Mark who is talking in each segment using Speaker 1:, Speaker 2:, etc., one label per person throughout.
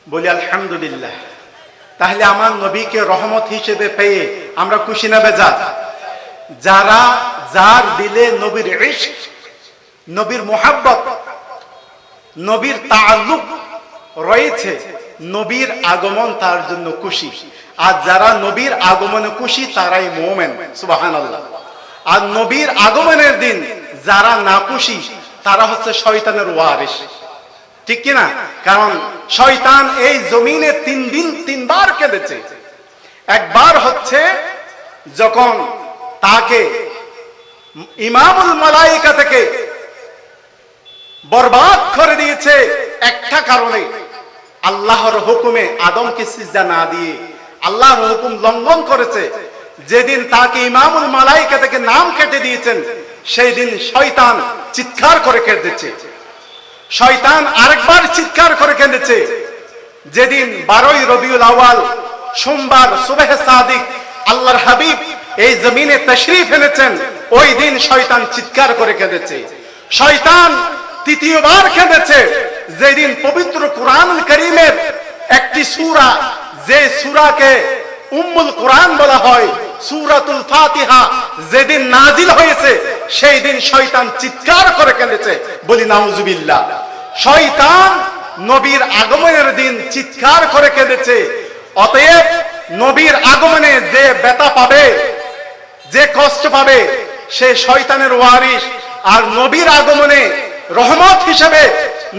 Speaker 1: বলি আলহামদুলিল্লাহ। তাহলে আমার নবীকে রহমত হিসেবে পেয়ে আমরা খুশি না বেজার? যারা যার দিলে নবীর ইশক, নবীর মুহাব্বত, নবীর তাআল্লুক রয়েছে, নবীর আগমন তার জন্য খুশি। আর যারা নবীর আগমনে খুশি তারাই মুমিন। সুবহানাল্লাহ। আর নবীর আগমনের দিন যারা না খুশি তারা হচ্ছে শয়তানের ওয়ারিস, ঠিক কিনা? কারণ শয়তান এই জমিনে তিনবার কেঁদেছে। একবার হচ্ছে যখন তাকে ইমামুল মালাইকা থেকে বরবাদ করে দিয়েছে একটা কারণে, আল্লাহর হুকুমে আদমকে সিজদা না দিয়ে আল্লাহর হুকুম লঙ্ঘন করেছে। যেদিন তাকে ইমামুল মালাইকা থেকে নাম কেটে দিয়েছেন সেই দিন শয়তান চিৎকার করে কেঁদেছে। শয়তান আরেকবার চিৎকার করে কেঁদেছে যেদিন 12ই রবিউল আউয়াল সোমবার সুবহে সাদিক আল্লাহর হাবিব এই জমিনে তাশরীফ এনেছেন, ওই দিন শয়তান চিৎকার করে কেঁদেছে। শয়তান তৃতীয়বার কেঁদেছে যেদিন পবিত্র কুরআনুল কারীমের একটি সূরা, যে সূরাকে উম্মুল কুরআন বলা হয়, সূরাতুল ফাতিহা, যেদিন নাজিল হয়েছে সেই দিন শয়তান চিৎকার করে কেঁদেছে। বলি নাউজুবিল্লাহ। শয়তান নবীর আগমনের দিন চিৎকার করে কেঁদেছে। অতএব নবীর আগমনে যে ব্যথা পাবে, যে কষ্ট পাবে, সে শয়তানের ওয়ারিস। আর নবীর আগমনে রহমত হিসেবে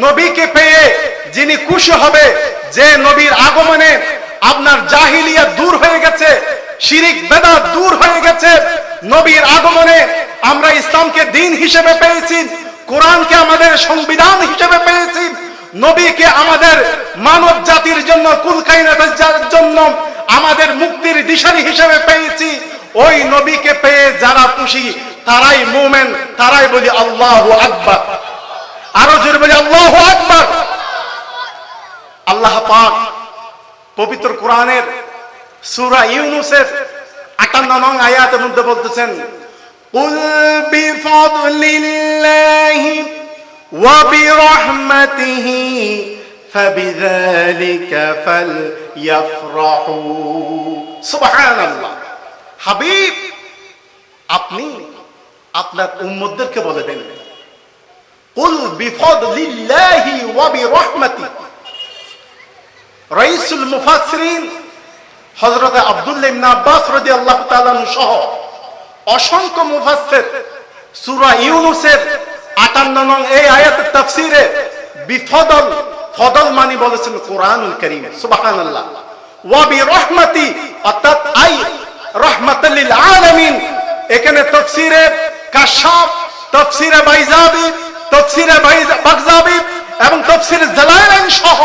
Speaker 1: নবীকে পেয়ে যিনি খুশি হবে, যে নবীর আগমনে আপনার জাহিলিয়াত দূর হয়ে গেছে, শিরিক বেদাত দূর হয়ে গেছে, নবীর আগমনে আমরা ইসলামকে দ্বীন হিসেবে পেয়েছি, কোরআনকে আমাদের সংবিধান হিসেবে পেয়েছি, নবীকে আমাদের মানব জাতির জন্য, কুল কায়নাতের জন্য আমাদের মুক্তির দিশারি হিসেবে পেয়েছি। ওই নবীকে পেয়ে যারা খুশি তারাই মুমিন, তারাই বলি আল্লাহু আকবার। আরো জোরে বলি আল্লাহু আকবার। আল্লাহ পাক পবিত্র কোরআনের সূরা ইউনূসের ৫৮ নং আয়াতের মধ্যে বলতেছেন, কুল বিফাদলিল্লাহি ওয়া বিরহমাতিহি ফাবিযালিকা ফালইফরাহু। সুবহানাল্লাহ। হাবিব, আপনি আপনার উম্মতদেরকে বলে দেন, কুল বিফাদলিল্লাহি ওয়া বিরহমাতিহি। রাইসুল মুফাসসিরিন হযরত আব্দুল্লাহ ইবনে আব্বাস রাদিয়াল্লাহু তাআলা সহ অসংখ্য মুফাসসির সূরা ইউনূসের ৫৮ নং এই আয়াতের তাফসীরে বিফদল, ফদল মানে বলেছেন কোরআনুল কারীম। সুবহানাল্লাহ। ওয়া বিরহমাতি, অর্থাৎ আই রাহমাতাল লিল আলামিন। এখানে তাফসীরে কাশাফ, তাফসীরে বাইজাবি, তাফসীরে বাগজাবি এবং তাফসীরে জালালাইন সহ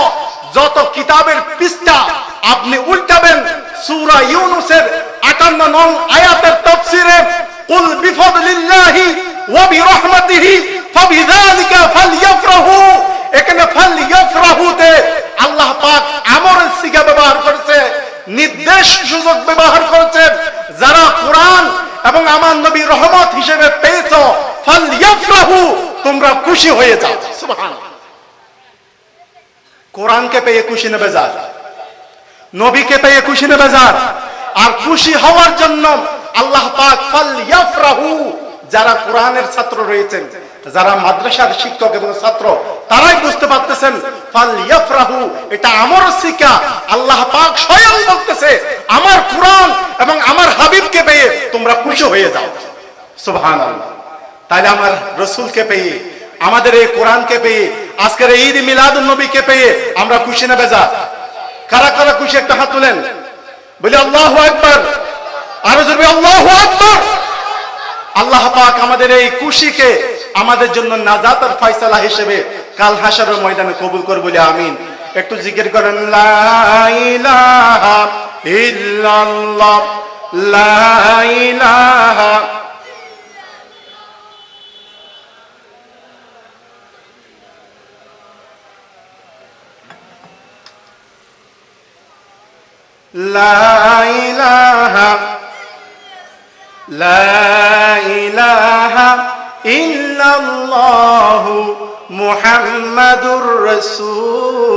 Speaker 1: যত কিতাবের পৃষ্ঠা আপনি উল্টাবেন, সূরা ইউনূসের ৫৮ নং আয়াতের তাফসীরে কুল বিফাদলিল্লাহি ওয়া বিরহমাতিহি ফাবিযালিকা ফালইফরাহু, এখানে ফালইফরাহুতে আল্লাহ পাক আমরের সিগা ব্যবহার করেছে, নির্দেশ সূচক ব্যবহার করেছে। যারা কোরআন এবং আমার নবী রহমত হিসেবে পেয়েছো, ফালইফরাহু, তোমরা খুশি হয়ে যাও। সুবহানাল্লাহ। কোরআনকে পেয়ে খুশি না বেজার? নবীকে পেয়ে খুশি না বেজার? আর খুশি হওয়ার জন্য আল্লাহ পাক ফালইফরাহু, যারা কোরআনের ছাত্র রয়েছেন, যারা মাদ্রাসার শিক্ষক এবং ছাত্র, তারাই বুঝতে পারতেছেন ফালইফরাহু এটা আমর শিকা। আল্লাহ পাক স্বয়ং বলতেছে আমার কোরআন এবং আমার হাবিবকে পেয়ে তোমরা খুশি হয়ে যাও। সুবহানাল্লাহ। তাহলে আমার রাসূলকে পেয়ে, আমাদের এই কোরআনকে পেয়ে, আজকের ঈদ মিলাদুন নবীকে পেয়ে আমরা খুশি না বেজার? কারা কারা খুশি একটা হাত তুলেন, বলি আল্লাহু আকবার। আরো জোরে আল্লাহু আকবার। আল্লাহ পাক আমাদের এই খুশিকে আমাদের জন্য নাজাত আর ফয়সালা হিসেবে কাল হাশরের ময়দানে কবুল করে বলি আমিন। একটু জিকির করেন, লা ইলাহা ইল্লাল্লাহ, লা ইলাহা ইল্লাল্লাহু মুহাম্মাদুর রাসূল।